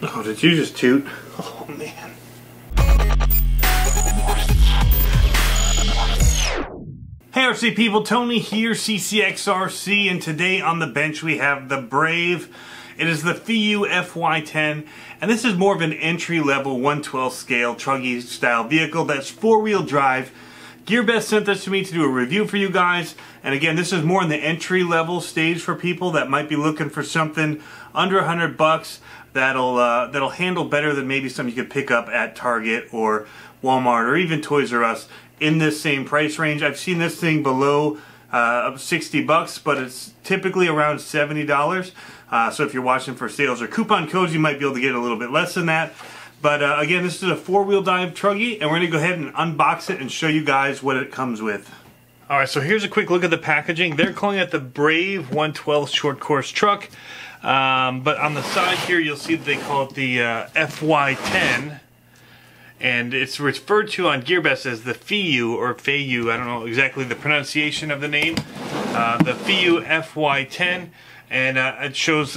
Oh, did you just toot? Oh, man. Hey RC people, Tony here, CCxRC, and today on the bench we have the Brave. It is the Feiyue FY-10, and this is more of an entry-level 1/12 scale Truggy style vehicle that's four-wheel drive. GearBest sent this to me to do a review for you guys, and again, this is more in the entry-level stage for people that might be looking for something under $100 that'll handle better than maybe something you could pick up at Target or Walmart or even Toys R Us in this same price range. I've seen this thing below $60, but it's typically around $70. So if you're watching for sales or coupon codes, you might be able to get a little bit less than that. But again, this is a four-wheel drive Truggy, and we're going to go ahead and unbox it and show you guys what it comes with. Alright, so here's a quick look at the packaging. They're calling it the Brave 1/12 short course truck. But on the side here, you'll see that they call it the FY-10. And it's referred to on GearBest as the Feiyue or Feiyue. I don't know exactly the pronunciation of the name. The Feiyue FY-10. And it shows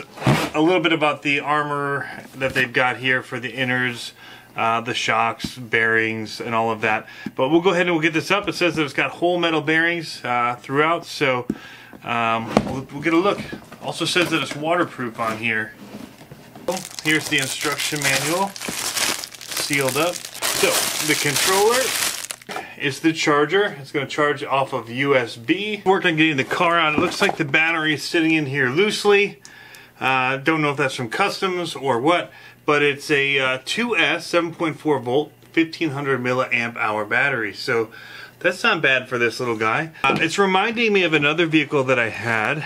a little bit about the armor that they've got here for the inners, the shocks, bearings, and all of that. But we'll go ahead and we'll get this up. It says that it's got whole metal bearings throughout, so we'll get a look. Also says that it's waterproof on here. Here's the instruction manual, sealed up. So the controller is the charger. It's going to charge off of USB. Worked on getting the car out. It looks like the battery is sitting in here loosely. Don't know if that's from customs or what, but it's a 2S 7.4 volt 1500 milliamp hour battery. So that's not bad for this little guy. It's reminding me of another vehicle that I had,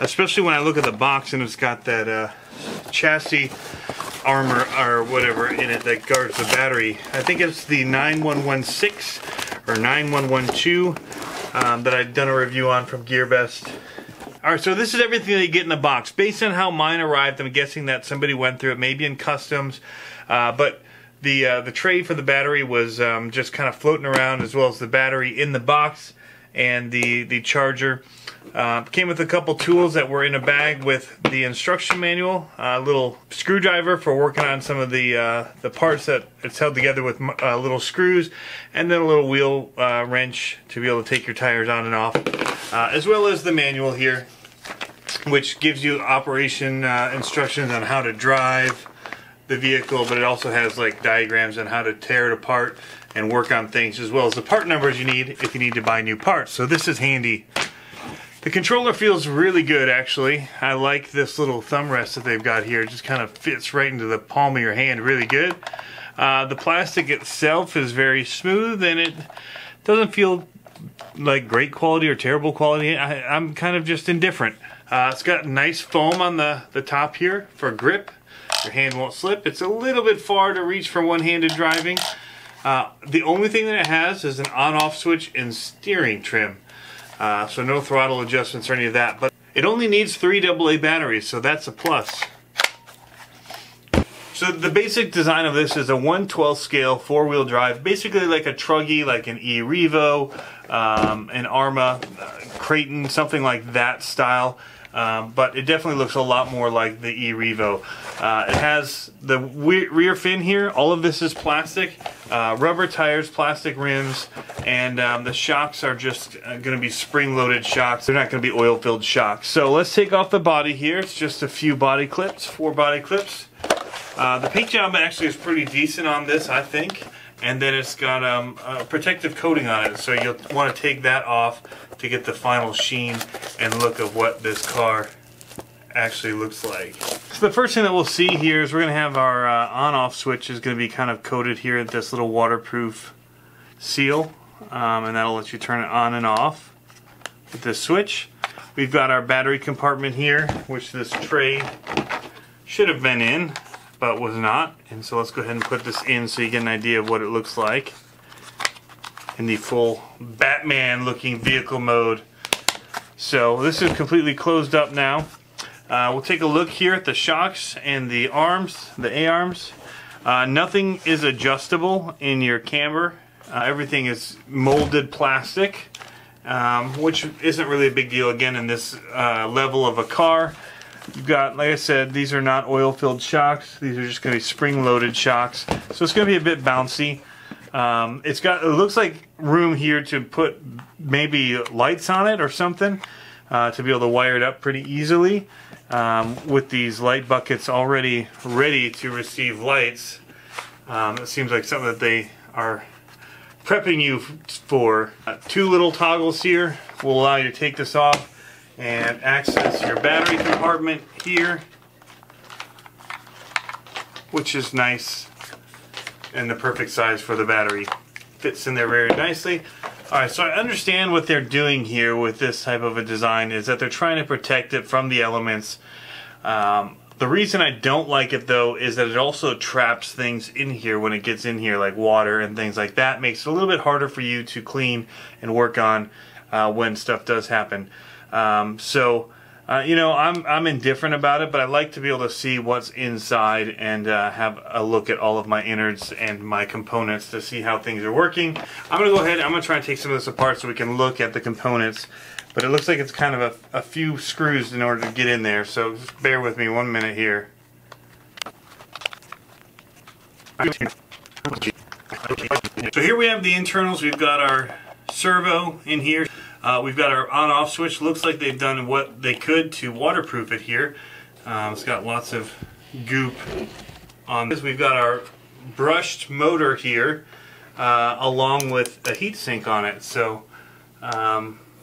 especially when I look at the box and it's got that chassis armor or whatever in it that guards the battery. I think it's the 9116 or 9112 that I've done a review on from GearBest. Alright, so this is everything that you get in the box. Based on how mine arrived, I'm guessing that somebody went through it, maybe in customs, but the tray for the battery was just kind of floating around, as well as the battery in the box and the charger. Came with a couple tools that were in a bag with the instruction manual, a little screwdriver for working on some of the parts that it's held together with little screws, and then a little wheel wrench to be able to take your tires on and off, as well as the manual here, which gives you operation instructions on how to drive the vehicle, but it also has like diagrams on how to tear it apart and work on things, as well as the part numbers you need if you need to buy new parts. So this is handy. The controller feels really good, actually. I like this little thumb rest that they've got here. It just kind of fits right into the palm of your hand really good. The plastic itself is very smooth, and it doesn't feel like great quality or terrible quality. I'm kind of just indifferent. It's got nice foam on the top here for grip. Your hand won't slip. It's a little bit far to reach for one-handed driving. The only thing that it has is an on-off switch and steering trim. So no throttle adjustments or any of that. But it only needs 3 AA batteries, so that's a plus. So the basic design of this is a 1/12 scale four-wheel drive, basically like a Truggy, like an e-Revo, an Arma, Creighton, something like that style. But it definitely looks a lot more like the e-Revo. It has the rear fin here. All of this is plastic, rubber tires, plastic rims, and the shocks are just going to be spring-loaded shocks. They're not going to be oil-filled shocks. So let's take off the body here. It's just a few body clips, 4 body clips. The paint job actually is pretty decent on this, I think. And then it's got a protective coating on it, so you'll want to take that off to get the final sheen and look of what this car actually looks like. So the first thing that we'll see here is we're going to have our on-off switch is going to be kind of coated here at this little waterproof seal, and that'll let you turn it on and off with this switch. We've got our battery compartment here, which this tray should have been in, but was not. And so let's go ahead and put this in so you get an idea of what it looks like in the full Batman looking vehicle mode. So this is completely closed up now. We'll take a look here at the shocks and the arms, the A-arms. Nothing is adjustable in your camber. Everything is molded plastic, which isn't really a big deal again in this level of a car. You've got, like I said, these are not oil-filled shocks. These are just going to be spring-loaded shocks. So it's going to be a bit bouncy. It looks like room here to put maybe lights on it or something to be able to wire it up pretty easily. With these light buckets already ready to receive lights. It seems like something that they are prepping you for. Two little toggles here will allow you to take this off and access your battery compartment here, which is nice and the perfect size for the battery. Fits in there very nicely. Alright, so I understand what they're doing here with this type of a design is that they're trying to protect it from the elements. The reason I don't like it though is that it also traps things in here when it gets in here, like water and things like that. Makes it a little bit harder for you to clean and work on when stuff does happen. You know, I'm indifferent about it, but I like to be able to see what's inside and have a look at all of my innards and my components to see how things are working. I'm going to go ahead, I'm going to try and take some of this apart so we can look at the components. But it looks like it's kind of a few screws in order to get in there, so just bear with me 1 minute here. So here we have the internals. We've got our servo in here. We've got our on-off switch. Looks like they've done what they could to waterproof it here. It's got lots of goop on this. We've got our brushed motor here, along with a heat sink on it. So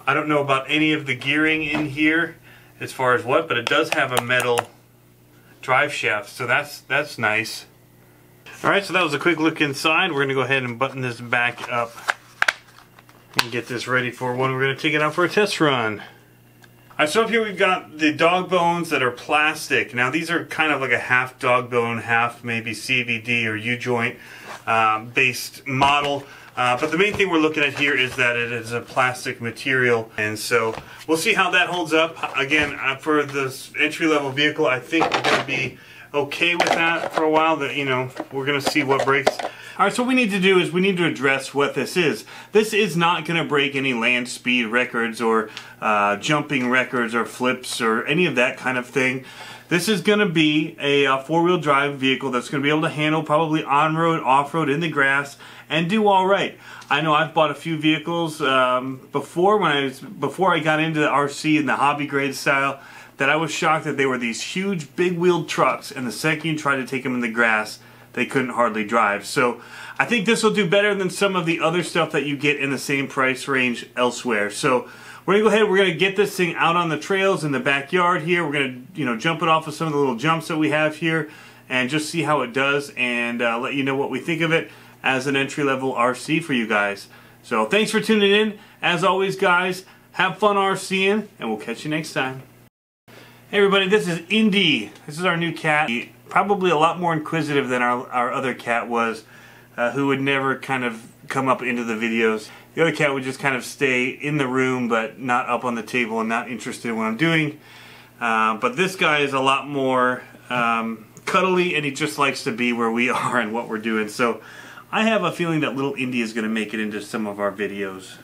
I don't know about any of the gearing in here as far as what, but it does have a metal drive shaft, so that's nice. Alright, so that was a quick look inside. We're going to go ahead and button this back up and get this ready for when we're going to take it out for a test run. Alright, so up here we've got the dog bones that are plastic. Now these are kind of like a half dog bone, half maybe CVD or U-joint based model. But the main thing we're looking at here is that it is a plastic material, and so we'll see how that holds up. Again, for this entry-level vehicle, I think we're going to be okay with that for a while. That, you know, we're going to see what breaks. Alright, so what we need to do is we need to address what this is. This is not going to break any land speed records or jumping records or flips or any of that kind of thing. This is going to be a four-wheel drive vehicle that's going to be able to handle probably on-road, off-road, in the grass, and do all right. I know I've bought a few vehicles before I got into the RC and the hobby grade style, that I was shocked that they were these huge big-wheeled trucks, and the second you try to take them in the grass, they couldn't hardly drive. So I think this will do better than some of the other stuff that you get in the same price range elsewhere. So we're going to go ahead, we're going to get this thing out on the trails in the backyard here. We're going to, you know, jump it off of some of the little jumps that we have here and just see how it does and let you know what we think of it as an entry-level RC for you guys. So thanks for tuning in. As always, guys, have fun RCing, and we'll catch you next time. Hey everybody, this is Indy. This is our new cat. Probably a lot more inquisitive than our other cat was, who would never kind of come up into the videos. The other cat would just kind of stay in the room but not up on the table and not interested in what I'm doing. But this guy is a lot more cuddly, and he just likes to be where we are and what we're doing. So I have a feeling that little Indy is going to make it into some of our videos.